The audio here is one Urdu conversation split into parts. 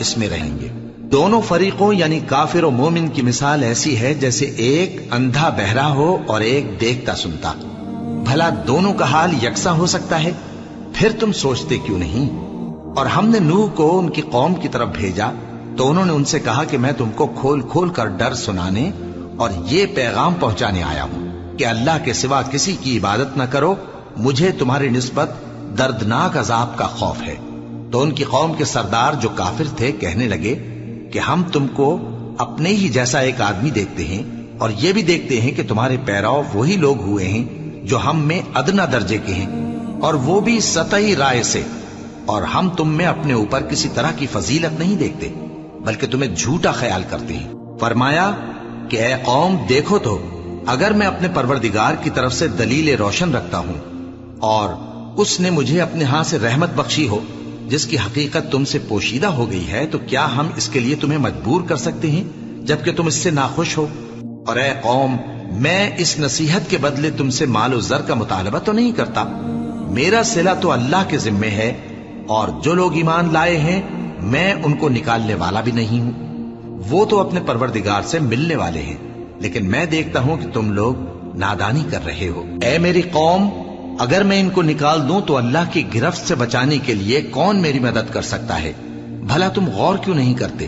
اس میں رہیں گے۔ دونوں فریقوں یعنی کافر و مومن کی مثال ایسی ہے جیسے ایک اندھا بہرا ہو اور ایک دیکھتا سنتا۔ بھلا دونوں کا حال یکساں ہو سکتا ہے؟ پھر تم سوچتے کیوں نہیں؟ اور ہم نے نوح کو ان کی قوم کی طرف بھیجا تو انہوں نے ان سے کہا کہ میں تم کو کھول کھول کر ڈر سنانے اور یہ پیغام پہنچانے آیا ہوں کہ اللہ کے سوا کسی کی عبادت نہ کرو، مجھے تمہاری نسبت دردناک عذاب کا خوف ہے۔ تو ان کی قوم کے سردار جو کافر تھے کہنے لگے کہ ہم تم کو اپنے ہی جیسا ایک آدمی دیکھتے ہیں اور یہ بھی دیکھتے ہیں کہ تمہارے پیراؤ وہی لوگ ہوئے ہیں جو ہم میں ادنا درجے کے ہیں، اور وہ بھی سطحی رائے سے، اور ہم تم میں اپنے اوپر کسی طرح کی فضیلت نہیں دیکھتے بلکہ تمہیں جھوٹا خیال کرتے ہیں۔ فرمایا کہ اے قوم دیکھو تو، اگر میں اپنے پروردگار کی طرف سے دلیل روشن رکھتا ہوں اور اس نے مجھے اپنے ہاں سے رحمت بخشی ہو جس کی حقیقت تم سے پوشیدہ ہو گئی ہے، تو کیا ہم اس کے لیے تمہیں مجبور کر سکتے ہیں جبکہ تم اس سے ناخوش ہو؟ اور اے قوم، میں اس نصیحت کے بدلے تم سے مال و زر کا مطالبہ تو نہیں کرتا، میرا صلہ تو اللہ کے ذمے ہے، اور جو لوگ ایمان لائے ہیں میں ان کو نکالنے والا بھی نہیں ہوں، وہ تو اپنے پروردگار سے ملنے والے ہیں، لیکن میں دیکھتا ہوں کہ تم لوگ نادانی کر رہے ہو۔ اے میری قوم، اگر میں ان کو نکال دوں تو اللہ کی گرفت سے بچانے کے لیے کون میری مدد کر سکتا ہے؟ بھلا تم غور کیوں نہیں کرتے؟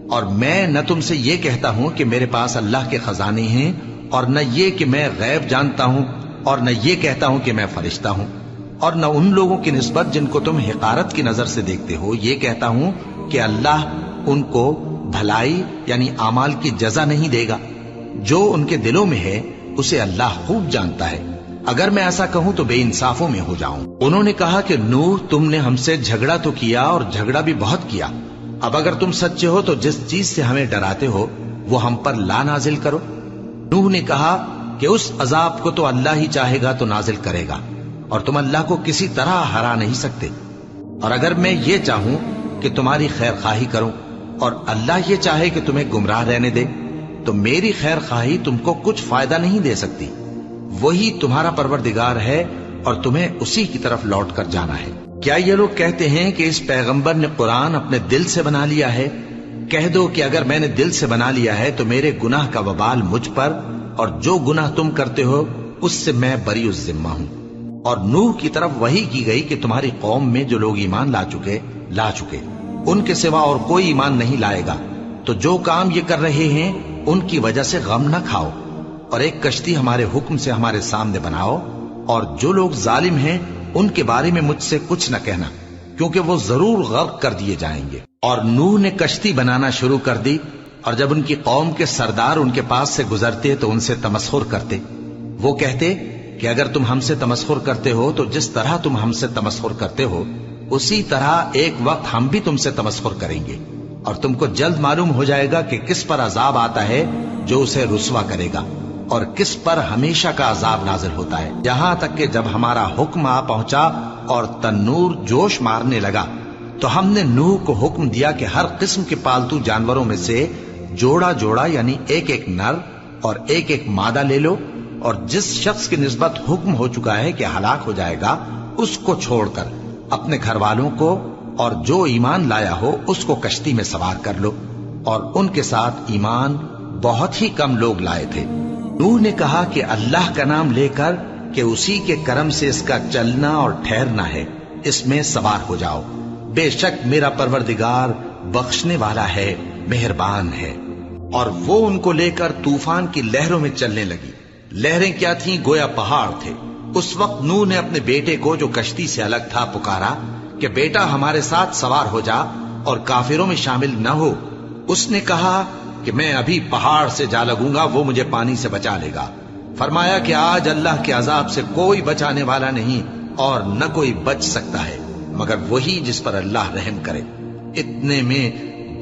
اور میں نہ تم سے یہ کہتا ہوں کہ میرے پاس اللہ کے خزانے ہیں، اور نہ یہ کہ میں غیب جانتا ہوں، اور نہ یہ کہتا ہوں کہ میں فرشتہ ہوں، اور نہ ان لوگوں کی نسبت جن کو تم حقارت کی نظر سے دیکھتے ہو یہ کہتا ہوں کہ اللہ ان کو بھلائی یعنی اعمال کی جزا نہیں دے گا۔ جو ان کے دلوں میں ہے اسے اللہ خوب جانتا ہے، اگر میں ایسا کہوں تو بے انصافوں میں ہو جاؤں۔ انہوں نے کہا کہ نوح، تم نے ہم سے جھگڑا تو کیا اور جھگڑا بھی بہت کیا، اب اگر تم سچے ہو تو جس چیز سے ہمیں ڈراتے ہو وہ ہم پر لا نازل کرو۔ نوح نے کہا کہ اس عذاب کو تو اللہ ہی چاہے گا تو نازل کرے گا، اور تم اللہ کو کسی طرح ہرا نہیں سکتے، اور اگر میں یہ چاہوں کہ تمہاری خیر خواہی کروں اور اللہ یہ چاہے کہ تمہیں گمراہ رہنے دے تو میری خیر خواہی تم کو کچھ فائدہ نہیں دے سکتی، وہی تمہارا پروردگار ہے اور تمہیں اسی کی طرف لوٹ کر جانا ہے۔ کیا یہ لوگ کہتے ہیں کہ اس پیغمبر نے قرآن اپنے دل سے بنا لیا ہے؟ کہہ دو کہ اگر میں نے دل سے بنا لیا ہے تو میرے گناہ کا وبال مجھ پر، اور جو گناہ تم کرتے ہو اس سے میں بری الذمہ ہوں۔ اور نوح کی طرف وحی کی گئی کہ تمہاری قوم میں جو لوگ ایمان لا چکے ان کے سوا اور کوئی ایمان نہیں لائے گا، تو جو کام یہ کر رہے ہیں ان کی وجہ سے غم نہ کھاؤ، اور ایک کشتی ہمارے حکم سے ہمارے سامنے بناؤ، اور جو لوگ ظالم ہیں ان کے بارے میں مجھ سے کچھ نہ کہنا، کیونکہ وہ ضرور غرق کر دیے جائیں گے۔ اور نوح نے کشتی بنانا شروع کر دی، اور جب ان کی قوم کے سردار ان کے پاس سے گزرتے تو ان سے تمسخر کرتے۔ وہ کہتے کہ اگر تم ہم سے تمسخر کرتے ہو تو جس طرح تم ہم سے تمسخر کرتے ہو اسی طرح ایک وقت ہم بھی تم سے تمسخر کریں گے، اور تم کو جلد معلوم ہو جائے گا کہ کس پر عذاب آتا ہے جو اسے رسوا کرے گا، اور کس پر ہمیشہ کا عذاب نازل ہوتا ہے، یہاں تک کہ جب ہمارا حکم آ پہنچا اور تنور جوش مارنے لگا تو ہم نے نوح کو حکم دیا کہ ہر قسم کے پالتو جانوروں میں سے جوڑا جوڑا یعنی ایک ایک نر اور ایک ایک مادہ لے لو، اور جس شخص کی نسبت حکم ہو چکا ہے کہ ہلاک ہو جائے گا اس کو چھوڑ کر اپنے گھر والوں کو اور جو ایمان لایا ہو اس کو کشتی میں سوار کر لو، اور ان کے ساتھ ایمان بہت ہی کم لوگ لائے تھے۔ نوح نے کہا کہ اللہ کا نام لے کر کہ اسی کے کرم سے اس کا چلنا اور ٹھہرنا ہے، اس میں سوار ہو جاؤ، بے شک میرا پروردگار بخشنے والا ہے، مہربان ہے۔ اور وہ ان کو لے کر طوفان کی لہروں میں چلنے لگی، لہریں کیا تھیں گویا پہاڑ تھے۔ اس وقت نوح نے اپنے بیٹے کو جو کشتی سے الگ تھا پکارا کہ بیٹا ہمارے ساتھ سوار ہو جا اور کافروں میں شامل نہ ہو۔ اس نے کہا کہ میں ابھی پہاڑ سے جا لگوں گا، وہ مجھے پانی سے بچا لے گا۔ فرمایا کہ آج اللہ کے عذاب سے کوئی بچانے والا نہیں اور نہ کوئی بچ سکتا ہے مگر وہی جس پر اللہ رحم کرے۔ اتنے میں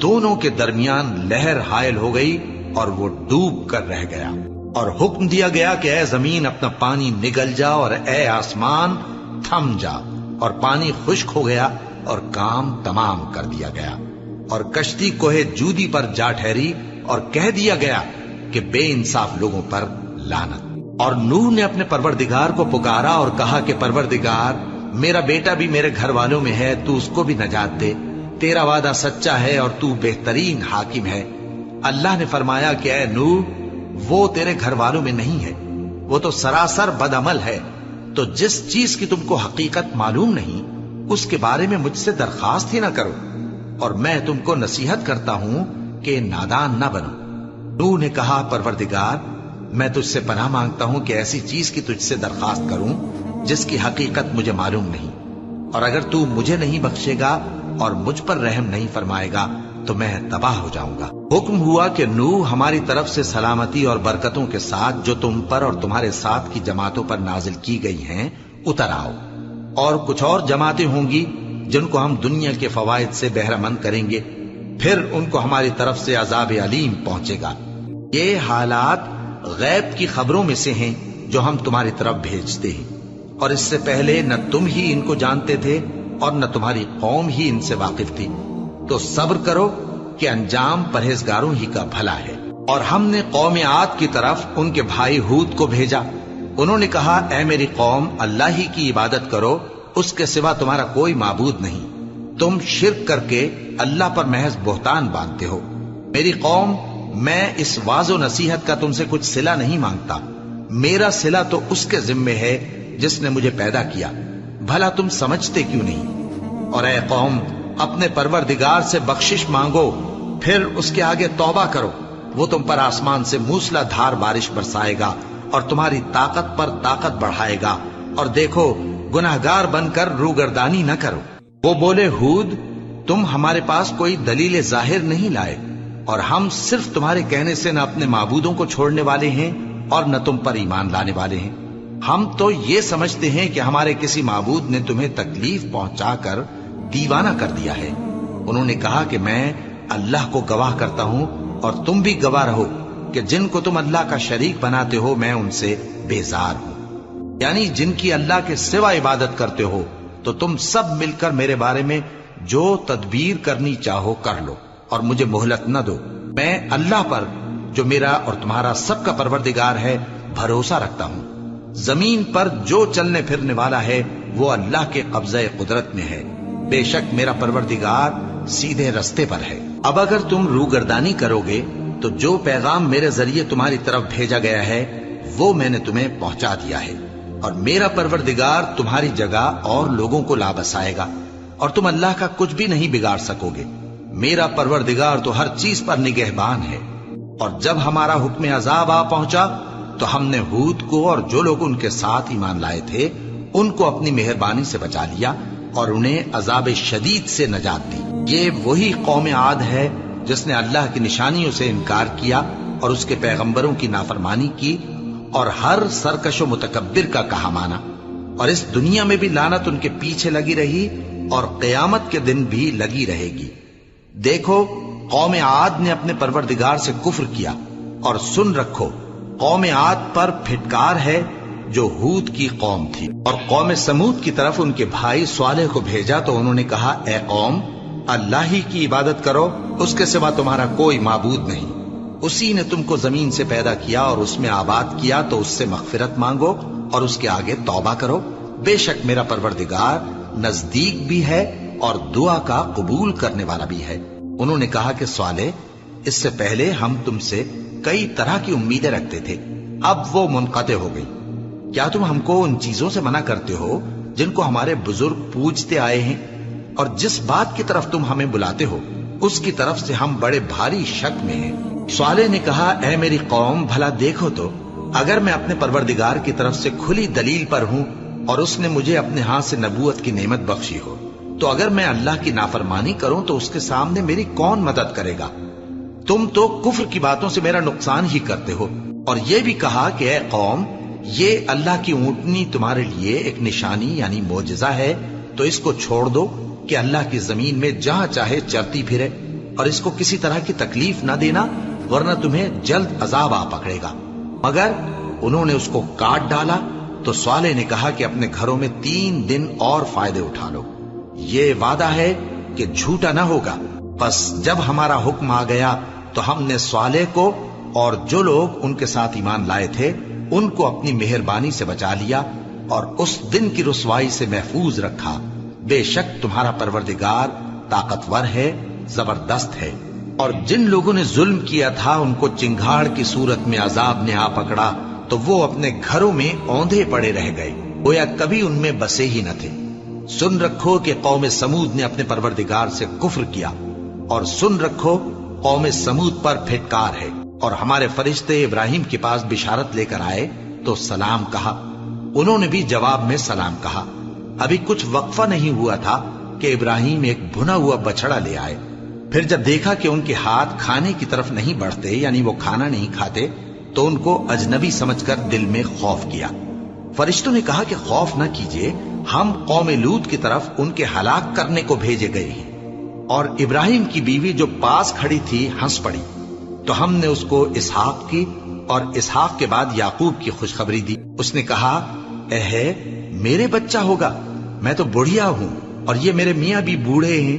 دونوں کے درمیان لہر حائل ہو گئی اور وہ ڈوب کر رہ گیا، اور حکم دیا گیا کہ اے زمین اپنا پانی نگل جا اور اے آسمان تھم جا، اور پانی خشک ہو گیا اور کام تمام کر دیا گیا، اور کشتی کوہ جودی پر جا ٹھہری، اور کہہ دیا گیا کہ بے انصاف لوگوں پر لعنت۔ اور نوح نے اپنے پروردگار کو پکارا اور کہا کہ پروردگار، میرا بیٹا بھی میرے گھر والوں میں ہے، تو اس کو بھی نجات دے، تیرا وعدہ سچا ہے اور تو بہترین حاکم ہے۔ اللہ نے فرمایا کہ اے نوح، وہ تیرے گھر والوں میں نہیں ہے، وہ تو سراسر بدعمل ہے، تو جس چیز کی تم کو حقیقت معلوم نہیں اس کے بارے میں مجھ سے درخواست ہی نہ کرو، اور میں تم کو نصیحت کرتا ہوں کہ نادان نہ بنو۔ نوح نے کہا پروردگار، میں تجھ سے پناہ مانگتا ہوں کہ ایسی چیز کی تجھ سے درخواست کروں جس کی حقیقت مجھے معلوم نہیں، اور اگر تو مجھے نہیں بخشے گا اور مجھ پر رحم نہیں فرمائے گا تو میں تباہ ہو جاؤں گا۔ حکم ہوا کہ نوح ہماری طرف سے سلامتی اور برکتوں کے ساتھ جو تم پر اور تمہارے ساتھ کی جماعتوں پر نازل کی گئی ہیں اتر آؤ، اور کچھ اور جماعتیں ہوں گی جن کو ہم دنیا کے فوائد سے بہرہ مند کریں گے، پھر ان کو ہماری طرف سے عذاب علیم پہنچے گا۔ یہ حالات غیب کی خبروں میں سے ہیں جو ہم تمہاری طرف بھیجتے ہیں، اور اس سے پہلے نہ تم ہی ان کو جانتے تھے اور نہ تمہاری قوم ہی ان سے واقف تھی، تو صبر کرو کہ انجام پرہیزگاروں ہی کا بھلا ہے۔ اور ہم نے قوم عاد کی طرف ان کے بھائی ہود کو بھیجا، انہوں نے کہا اے میری قوم، اللہ ہی کی عبادت کرو، اس کے سوا تمہارا کوئی معبود نہیں، تم شرک کر کے اللہ پر محض بہتان باندھتے ہو۔ میری قوم، میں اس واعظ و نصیحت کا تم سے کچھ صلہ نہیں مانگتا، میرا صلہ تو اس کے ذمے ہے جس نے مجھے پیدا کیا، بھلا تم سمجھتے کیوں نہیں؟ اور اے قوم، اپنے پروردگار سے بخشش مانگو، پھر اس کے آگے توبہ کرو، وہ تم پر آسمان سے موسلا دھار بارش برسائے گا اور تمہاری طاقت پر طاقت بڑھائے گا، اور دیکھو گناہگار بن کر روگردانی نہ کرو۔ وہ بولے ہود، تم ہمارے پاس کوئی دلیل ظاہر نہیں لائے، اور ہم صرف تمہارے کہنے سے نہ اپنے معبودوں کو چھوڑنے والے ہیں اور نہ تم پر ایمان لانے والے ہیں، ہم تو یہ سمجھتے ہیں کہ ہمارے کسی معبود نے تمہیں تکلیف پہنچا کر دیوانہ کر دیا ہے۔ انہوں نے کہا کہ میں اللہ کو گواہ کرتا ہوں اور تم بھی گواہ رہو کہ جن کو تم اللہ کا شریک بناتے ہو میں ان سے بیزار ہوں، یعنی جن کی اللہ کے سوا عبادت کرتے ہو، تو تم سب مل کر میرے بارے میں جو تدبیر کرنی چاہو کر لو اور مجھے مہلت نہ دو۔ میں اللہ پر جو میرا اور تمہارا سب کا پروردگار ہے بھروسہ رکھتا ہوں، زمین پر جو چلنے پھرنے والا ہے وہ اللہ کے قبضہ قدرت میں ہے، بے شک میرا پروردگار سیدھے رستے پر ہے۔ اب اگر تم روگردانی کرو گے تو جو پیغام میرے ذریعے تمہاری طرف بھیجا گیا ہے وہ میں نے تمہیں پہنچا دیا ہے، اور میرا پروردگار تمہاری جگہ اور لوگوں کو لا بسائے گا، اور تم اللہ کا کچھ بھی نہیں بگاڑ سکو گے۔ میرا پروردگار تو ہر چیز پر نگہبان ہے۔ اور جب ہمارا حکم عذاب آ پہنچا تو ہم نے ہود کو اور جو لوگ ان کے ساتھ ایمان لائے تھے ان کو اپنی مہربانی سے بچا لیا اور انہیں عذاب شدید سے نجات دی۔ یہ وہی قوم عاد ہے جس نے اللہ کی نشانیوں سے انکار کیا اور اس کے پیغمبروں کی نافرمانی کی اور ہر سرکش و متکبر کا کہا مانا، اور اس دنیا میں بھی لعنت ان کے پیچھے لگی رہی اور قیامت کے دن بھی لگی رہے گی۔ دیکھو قوم عاد نے اپنے پروردگار سے کفر کیا، اور سن رکھو قوم عاد پر پھٹکار ہے جو ہود کی قوم تھی۔ اور قوم سمود کی طرف ان کے بھائی صالح کو بھیجا تو انہوں نے کہا اے قوم، اللہ ہی کی عبادت کرو، اس کے سوا تمہارا کوئی معبود نہیں، اسی نے تم کو زمین سے پیدا کیا اور اس میں آباد کیا، تو اس سے مغفرت مانگو اور اس کے آگے توبہ کرو، بے شک میرا پروردگار نزدیک بھی ہے اور دعا کا قبول کرنے والا بھی ہے۔ انہوں نے کہا کہ صالح، اس سے پہلے ہم تم سے کئی طرح کی امیدیں رکھتے تھے، اب وہ منقطع ہو گئی، کیا تم ہم کو ان چیزوں سے منع کرتے ہو جن کو ہمارے بزرگ پوجتے آئے ہیں، اور جس بات کی طرف تم ہمیں بلاتے ہو اس کی طرف سے ہم بڑے بھاری شک میں ہیں۔ صالح نے کہا اے میری قوم، بھلا دیکھو تو اگر میں اپنے پروردگار کی طرف سے کھلی دلیل پر ہوں اور اس نے مجھے اپنے ہاتھ سے نبوت کی نعمت بخشی ہو، تو اگر میں اللہ کی نافرمانی کروں تو اس کے سامنے میری کون مدد کرے گا؟ تم تو کفر کی باتوں سے میرا نقصان ہی کرتے ہو۔ اور یہ بھی کہا کہ اے قوم، یہ اللہ کی اونٹنی تمہارے لیے ایک نشانی یعنی معجزہ ہے، تو اس کو چھوڑ دو کہ اللہ کی زمین میں جہاں چاہے چرتی پھرے، اور اس کو کسی طرح کی تکلیف نہ دینا ورنہ تمہیں جلد عذاب آ پکڑے گا۔ مگر انہوں نے اس کو کاٹ ڈالا تو صالح نے کہا کہ اپنے گھروں میں 3 دن اور فائدے اٹھا لو، یہ وعدہ ہے کہ جھوٹا نہ ہوگا۔ پس جب ہمارا حکم آ گیا تو ہم نے صالح کو اور جو لوگ ان کے ساتھ ایمان لائے تھے ان کو اپنی مہربانی سے بچا لیا اور اس دن کی رسوائی سے محفوظ رکھا، بے شک تمہارا پروردگار طاقتور ہے، زبردست ہے۔ اور جن لوگوں نے ظلم کیا تھا ان کو چنگھاڑ کی صورت میں عذاب نے آ پکڑا تو وہ اپنے گھروں میں اوندھے پڑے رہ گئے، گویا کبھی ان میں بسے ہی نہ تھے۔ سن رکھو کہ قوم سمود نے اپنے پروردگار سے کفر کیا، اور سن رکھو قوم سمود پر پھٹکار ہے۔ اور ہمارے فرشتے ابراہیم کے پاس بشارت لے کر آئے تو سلام کہا، انہوں نے بھی جواب میں سلام کہا۔ ابھی کچھ وقفہ نہیں ہوا تھا کہ ابراہیم ایک بھنا ہوا بچڑا لے آئے۔ پھر جب دیکھا کہ ان کے ہاتھ کھانے کی طرف نہیں بڑھتے، یعنی وہ کھانا نہیں کھاتے، تو ان کو اجنبی سمجھ کر دل میں خوف کیا۔ فرشتوں نے کہا کہ خوف نہ کیجیے، ہم قوم لوط کی طرف ان کے ہلاک کرنے کو بھیجے گئے ہیں۔ اور ابراہیم کی بیوی جو پاس کھڑی تھی ہنس پڑی، تو ہم نے اس کو اسحاق کی اور اسحاق کے بعد یعقوب کی خوشخبری دی۔ اس نے کہا، اے میرے بچہ ہوگا، میں تو بڑھیا ہوں اور یہ میرے میاں بھی بوڑھے ہیں،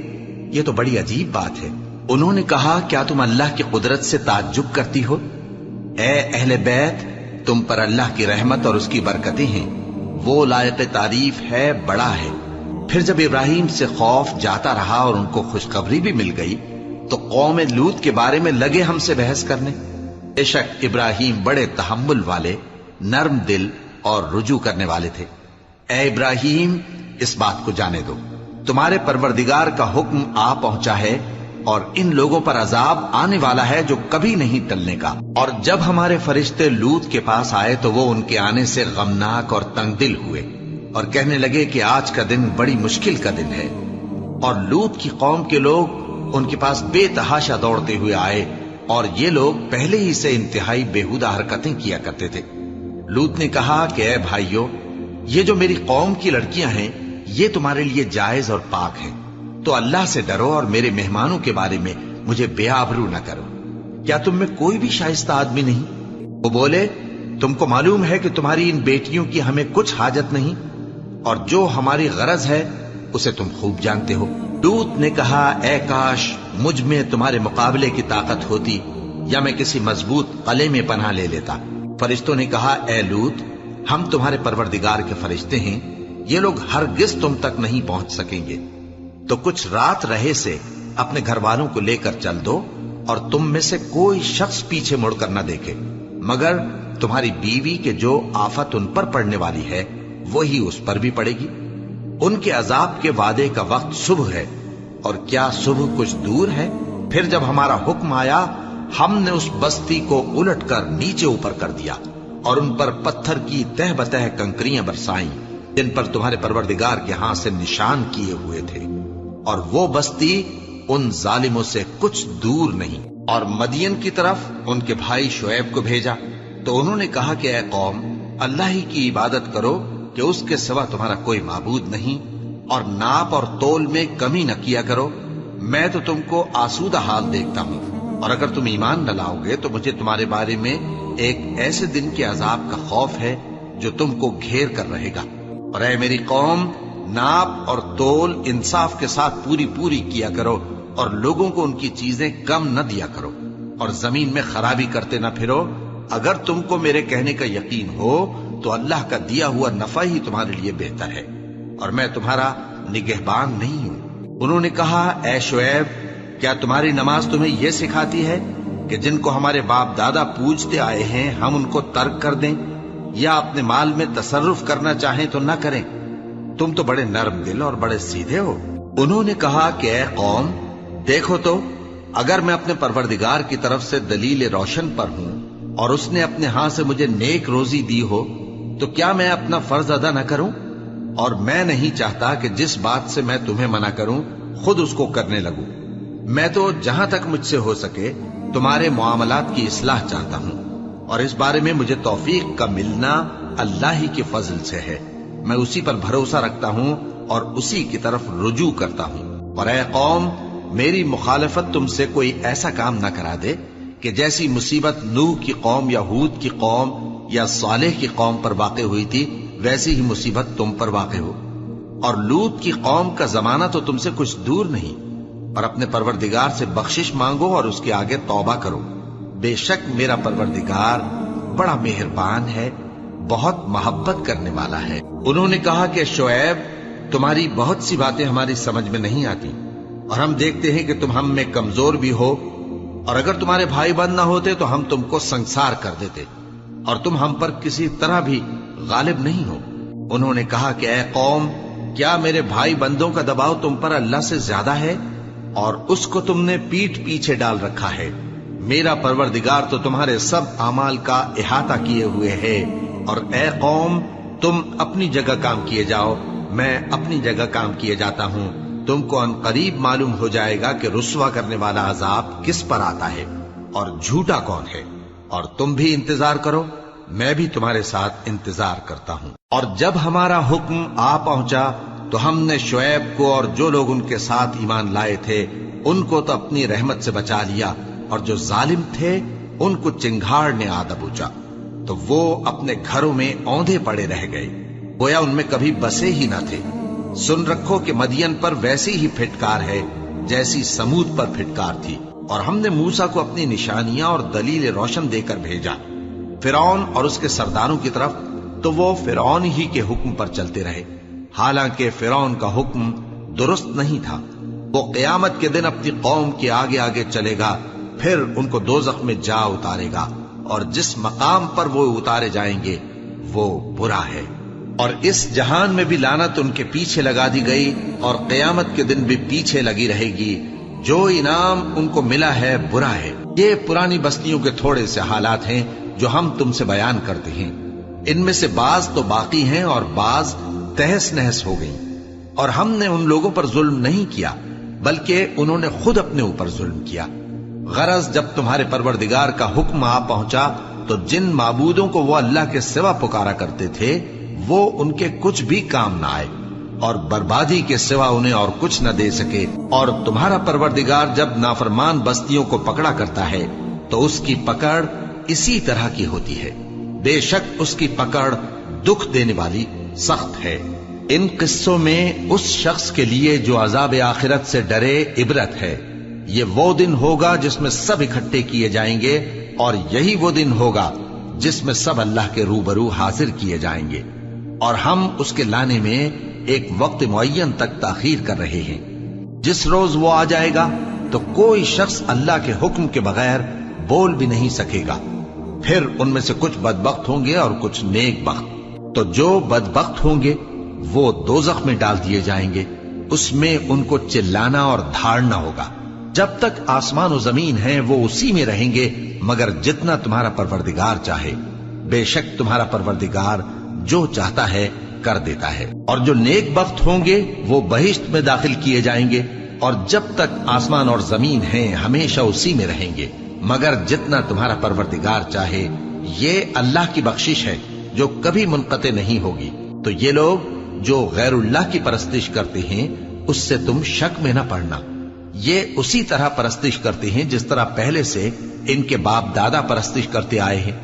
یہ تو بڑی عجیب بات ہے۔ انہوں نے کہا، کیا تم اللہ کی قدرت سے تعجب کرتی ہو؟ اے اہل بیت، تم پر اللہ کی رحمت اور اس کی برکتیں ہیں، وہ لائق تعریف ہے، بڑا ہے۔ پھر جب ابراہیم سے خوف جاتا رہا اور ان کو خوشخبری بھی مل گئی تو قوم لوط کے بارے میں لگے ہم سے بحث کرنے۔ بے شک ابراہیم بڑے تحمل والے، نرم دل اور رجوع کرنے والے تھے۔ اے ابراہیم، اس بات کو جانے دو، تمہارے پروردگار کا حکم آ پہنچا ہے اور ان لوگوں پر عذاب آنے والا ہے جو کبھی نہیں ٹلنے کا۔ اور جب ہمارے فرشتے لوط کے پاس آئے تو وہ ان کے آنے سے غمناک اور تنگ دل ہوئے اور کہنے لگے کہ آج کا دن بڑی مشکل کا دن ہے۔ اور لوط کی قوم کے لوگ ان کے پاس بے تحاشا دوڑتے ہوئے آئے، اور یہ لوگ پہلے ہی سے انتہائی بےہودہ حرکتیں کیا کرتے تھے۔ لوط نے کہا کہ اے بھائیو، یہ جو میری قوم کی لڑکیاں ہیں یہ تمہارے لیے جائز اور پاک ہیں، تو اللہ سے ڈرو اور میرے مہمانوں کے بارے میں مجھے بے آبرو نہ کرو۔ کیا تم میں کوئی بھی شائستہ آدمی نہیں؟ وہ بولے، تم کو معلوم ہے کہ تمہاری ان بیٹیوں کی ہمیں کچھ حاجت نہیں، اور جو ہماری غرض ہے اسے تم خوب جانتے ہو۔ لوط نے کہا، اے کاش مجھ میں تمہارے مقابلے کی طاقت ہوتی، یا میں کسی مضبوط قلعے میں پناہ لے لیتا۔ فرشتوں نے کہا، اے لوط، ہم تمہارے پروردگار کے فرشتے ہیں، یہ لوگ ہرگز تم تک نہیں پہنچ سکیں گے، تو کچھ رات رہے سے اپنے گھر والوں کو لے کر چل دو، اور تم میں سے کوئی شخص پیچھے مڑ کر نہ دیکھے، مگر تمہاری بیوی کے جو آفت ان پر پڑنے والی ہے وہی اس پر بھی پڑے گی۔ ان کے عذاب کے وعدے کا وقت صبح ہے، اور کیا صبح کچھ دور ہے؟ پھر جب ہمارا حکم آیا ہم نے اس بستی کو الٹ کر نیچے اوپر کر دیا اور ان پر پتھر کی تہ بتہ کنکریاں برسائیں جن پر تمہارے پروردگار کے ہاں سے نشان کیے ہوئے تھے، اور وہ بستی ان ظالموں سے کچھ دور نہیں۔ اور مدین کی طرف ان کے بھائی شعیب کو بھیجا تو انہوں نے کہا کہ اے قوم، اللہ ہی کی عبادت کرو کہ اس کے سوا تمہارا کوئی معبود نہیں، اور ناپ اور تول میں کمی نہ کیا کرو، میں تو تم کو آسودہ حال دیکھتا ہوں، اور اگر تم ایمان نہ لاؤ گے تو مجھے تمہارے بارے میں ایک ایسے دن کے عذاب کا خوف ہے جو تم کو گھیر کر رہے گا۔ اور اے میری قوم، ناپ اور تول انصاف کے ساتھ پوری پوری کیا کرو، اور لوگوں کو ان کی چیزیں کم نہ دیا کرو، اور زمین میں خرابی کرتے نہ پھرو۔ اگر تم کو میرے کہنے کا یقین ہو تو اللہ کا دیا ہوا نفع ہی تمہارے لیے بہتر ہے، اور میں تمہارا نگہبان نہیں ہوں۔ انہوں نے کہا، اے شعیب، کیا تمہاری نماز تمہیں یہ سکھاتی ہے کہ جن کو ہمارے باپ دادا پوجتے آئے ہیں ہم ان کو ترک کر دیں، یا اپنے مال میں تصرف کرنا چاہیں تو نہ کریں؟ تم تو بڑے نرم دل اور بڑے سیدھے ہو۔ انہوں نے کہا کہ اے قوم، دیکھو تو، اگر میں اپنے پروردگار کی طرف سے دلیل روشن پر ہوں اور اس نے اپنے ہاں سے مجھے نیک روزی دی ہو تو کیا میں اپنا فرض ادا نہ کروں؟ اور میں نہیں چاہتا کہ جس بات سے میں تمہیں منع کروں خود اس کو کرنے لگوں۔ میں تو جہاں تک مجھ سے ہو سکے تمہارے معاملات کی اصلاح چاہتا ہوں، اور اس بارے میں مجھے توفیق کا ملنا اللہ ہی کے فضل سے ہے۔ میں اسی پر بھروسہ رکھتا ہوں اور اسی کی طرف رجوع کرتا ہوں۔ اور اے قوم، میری مخالفت تم سے کوئی ایسا کام نہ کرا دے کہ جیسی مصیبت نوح کی قوم یا ہود کی قوم یا صالح کی قوم پر واقع ہوئی تھی ویسی ہی مصیبت تم پر واقع ہو۔ اور لوط کی قوم کا زمانہ تو تم سے کچھ دور نہیں، اور اپنے پروردگار سے بخشش مانگو اور اس کے آگے توبہ کرو، بے شک میرا پروردگار بڑا مہربان ہے، بہت محبت کرنے والا ہے۔ انہوں نے کہا کہ شعیب، تمہاری بہت سی باتیں ہماری سمجھ میں نہیں آتی، اور ہم دیکھتے ہیں کہ تم ہم میں کمزور بھی ہو، اور اگر تمہارے بھائی بند نہ ہوتے تو ہم تم کو سنسار کر دیتے، اور تم ہم پر کسی طرح بھی غالب نہیں ہو۔ انہوں نے کہا کہ اے قوم، کیا میرے بھائی بندوں کا دباؤ تم پر اللہ سے زیادہ ہے؟ اور اس کو تم نے پیٹھ پیچھے ڈال رکھا ہے۔ میرا پروردگار تو تمہارے سب اعمال کا احاطہ کیے ہوئے ہے۔ اور اے قوم، تم اپنی جگہ کام کیے جاؤ، میں اپنی جگہ کام کیے جاتا ہوں۔ تم کو ان قریب معلوم ہو جائے گا کہ رسوا کرنے والا عذاب کس پر آتا ہے اور جھوٹا کون ہے۔ اور تم بھی انتظار کرو، میں بھی تمہارے ساتھ انتظار کرتا ہوں۔ اور جب ہمارا حکم آ پہنچا تو ہم نے شعیب کو اور جو لوگ ان کے ساتھ ایمان لائے تھے ان کو تو اپنی رحمت سے بچا لیا، اور جو ظالم تھے ان کو چنگھاڑ نے آ دبوچا، تو وہ اپنے گھروں میں اوندھے پڑے رہ گئے، گویا ان میں کبھی بسے ہی نہ تھے۔ سن رکھو کہ مدین پر ویسی ہی پھٹکار ہے جیسی سمود پر پھٹکار تھی۔ اور ہم نے موسیٰ کو اپنی نشانیاں اور دلیل روشن دے کر بھیجا فرعون اور اس کے سرداروں کی طرف، تو وہ فرعون ہی کے حکم پر چلتے رہے، حالانکہ فرعون کا حکم درست نہیں تھا۔ وہ قیامت کے دن اپنی قوم کے آگے آگے چلے گا، پھر ان کو دوزخ میں جا اتارے گا، اور جس مقام پر وہ اتارے جائیں گے وہ برا ہے۔ اور اس جہان میں بھی لعنت ان کے پیچھے لگا دی گئی، اور قیامت کے دن بھی پیچھے لگی رہے گی۔ جو انعام ان کو ملا ہے برا ہے۔ یہ پرانی بستیوں کے تھوڑے سے حالات ہیں جو ہم تم سے بیان کرتے ہیں، ان میں سے بعض تو باقی ہیں اور بعض تہس نہس ہو گئیں۔ اور ہم نے ان لوگوں پر ظلم نہیں کیا بلکہ انہوں نے خود اپنے اوپر ظلم کیا۔ غرض جب تمہارے پروردگار کا حکم آ پہنچا تو جن معبودوں کو وہ اللہ کے سوا پکارا کرتے تھے وہ ان کے کچھ بھی کام نہ آئے، اور بربادی کے سوا انہیں اور کچھ نہ دے سکے۔ اور تمہارا پروردگار جب نافرمان بستیوں کو پکڑا کرتا ہے تو اس کی پکڑ اسی طرح کی ہوتی ہے، بے شک اس کی پکڑ دکھ دینے والی سخت ہے۔ ان قصوں میں اس شخص کے لیے جو عذاب آخرت سے ڈرے عبرت ہے۔ یہ وہ دن ہوگا جس میں سب اکٹھے کیے جائیں گے، اور یہی وہ دن ہوگا جس میں سب اللہ کے روبرو حاضر کیے جائیں گے، اور ہم اس کے لانے میں ایک وقت معین تک تاخیر کر رہے ہیں۔ جس روز وہ آ جائے گا تو کوئی شخص اللہ کے حکم کے بغیر بول بھی نہیں سکے گا۔ پھر ان میں سے کچھ بدبخت ہوں گے اور کچھ نیک بخت۔ تو جو بدبخت ہوں گے وہ دوزخ میں ڈال دیے جائیں گے، اس میں ان کو چلانا اور دھاڑنا ہوگا۔ جب تک آسمان و زمین ہیں وہ اسی میں رہیں گے مگر جتنا تمہارا پروردگار چاہے۔ بے شک تمہارا پروردگار جو چاہتا ہے کر دیتا ہے۔ اور جو نیک بخت ہوں گے وہ بہشت میں داخل کیے جائیں گے، اور جب تک آسمان اور زمین ہیں ہمیشہ اسی میں رہیں گے مگر جتنا تمہارا پروردگار چاہے۔ یہ اللہ کی بخشش ہے جو کبھی منقطع نہیں ہوگی۔ تو یہ لوگ جو غیر اللہ کی پرستش کرتے ہیں اس سے تم شک میں نہ پڑنا۔ یہ اسی طرح پرستش کرتے ہیں جس طرح پہلے سے ان کے باپ دادا پرستش کرتے آئے ہیں،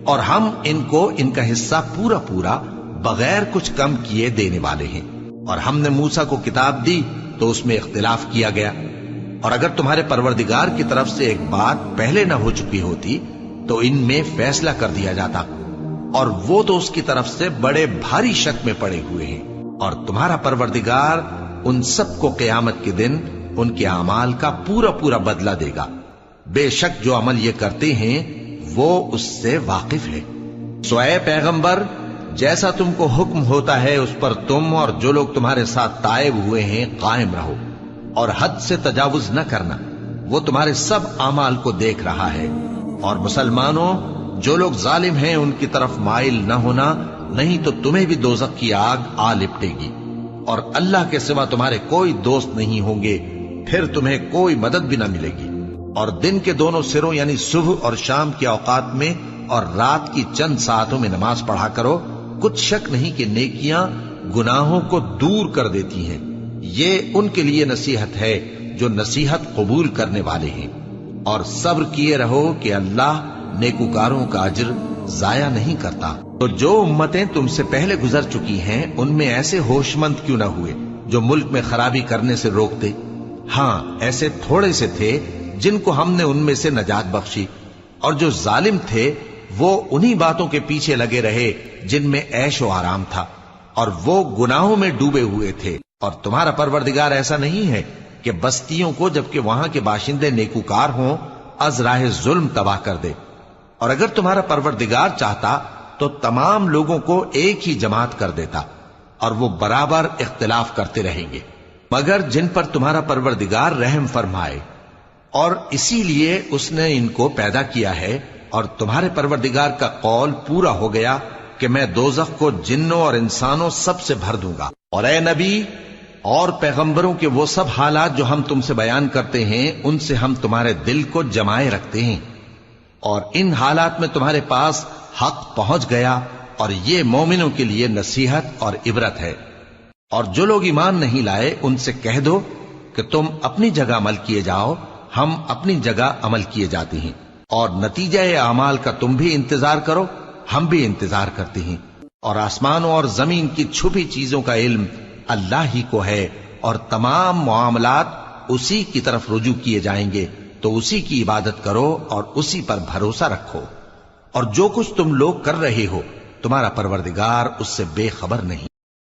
اور ہم ان کو ان کا حصہ پورا پورا بغیر کچھ کم کیے دینے والے ہیں۔ اور ہم نے موسیٰ کو کتاب دی تو اس میں اختلاف کیا گیا، اور اگر تمہارے پروردگار کی طرف سے ایک بات پہلے نہ ہو چکی ہوتی تو ان میں فیصلہ کر دیا جاتا، اور وہ تو اس کی طرف سے بڑے بھاری شک میں پڑے ہوئے ہیں۔ اور تمہارا پروردگار ان سب کو قیامت کے دن ان کے اعمال کا پورا پورا بدلہ دے گا۔ بے شک جو عمل یہ کرتے ہیں وہ اس سے واقف ہے۔ سو اے پیغمبر، جیسا تم کو حکم ہوتا ہے اس پر تم اور جو لوگ تمہارے ساتھ تائب ہوئے ہیں قائم رہو، اور حد سے تجاوز نہ کرنا، وہ تمہارے سب اعمال کو دیکھ رہا ہے۔ اور مسلمانوں، جو لوگ ظالم ہیں ان کی طرف مائل نہ ہونا، نہیں تو تمہیں بھی دوزخ کی آگ آ لپٹے گی، اور اللہ کے سوا تمہارے کوئی دوست نہیں ہوں گے، پھر تمہیں کوئی مدد بھی نہ ملے گی۔ اور دن کے دونوں سروں یعنی صبح اور شام کے اوقات میں اور رات کی چند ساعتوں میں نماز پڑھا کرو، کچھ شک نہیں کہ نیکیاں گناہوں کو دور کر دیتی ہیں۔ یہ ان کے لیے نصیحت ہے جو نصیحت قبول کرنے والے ہیں۔ اور صبر کیے رہو کہ اللہ نیکوکاروں کا اجر ضائع نہیں کرتا۔ تو جو امتیں تم سے پہلے گزر چکی ہیں ان میں ایسے ہوش مند کیوں نہ ہوئے جو ملک میں خرابی کرنے سے روکتے؟ ہاں، ایسے تھوڑے سے تھے جن کو ہم نے ان میں سے نجات بخشی، اور جو ظالم تھے وہ انہی باتوں کے پیچھے لگے رہے جن میں عیش و آرام تھا، اور وہ گناہوں میں ڈوبے ہوئے تھے۔ اور تمہارا پروردگار ایسا نہیں ہے کہ بستیوں کو جبکہ وہاں کے باشندے نیکوکار ہوں از راہ ظلم تباہ کر دے، اور اگر تمہارا پروردگار چاہتا تو تمام لوگوں کو ایک ہی جماعت کر دیتا، اور وہ برابر اختلاف کرتے رہیں گے، مگر جن پر تمہارا پروردگار رحم فرمائے، اور اسی لیے اس نے ان کو پیدا کیا ہے، اور تمہارے پروردگار کا قول پورا ہو گیا کہ میں دوزخ کو جنوں اور انسانوں سب سے بھر دوں گا۔ اور اے نبی اور پیغمبروں کے وہ سب حالات جو ہم تم سے بیان کرتے ہیں، ان سے ہم تمہارے دل کو جمائے رکھتے ہیں، اور ان حالات میں تمہارے پاس حق پہنچ گیا، اور یہ مومنوں کے لیے نصیحت اور عبرت ہے۔ اور جو لوگ ایمان نہیں لائے ان سے کہہ دو کہ تم اپنی جگہ عمل کیے جاؤ، ہم اپنی جگہ عمل کیے جاتے ہیں، اور نتیجہ اعمال کا تم بھی انتظار کرو، ہم بھی انتظار کرتے ہیں۔ اور آسمانوں اور زمین کی چھپی چیزوں کا علم اللہ ہی کو ہے، اور تمام معاملات اسی کی طرف رجوع کیے جائیں گے، تو اسی کی عبادت کرو اور اسی پر بھروسہ رکھو، اور جو کچھ تم لوگ کر رہے ہو تمہارا پروردگار اس سے بے خبر نہیں۔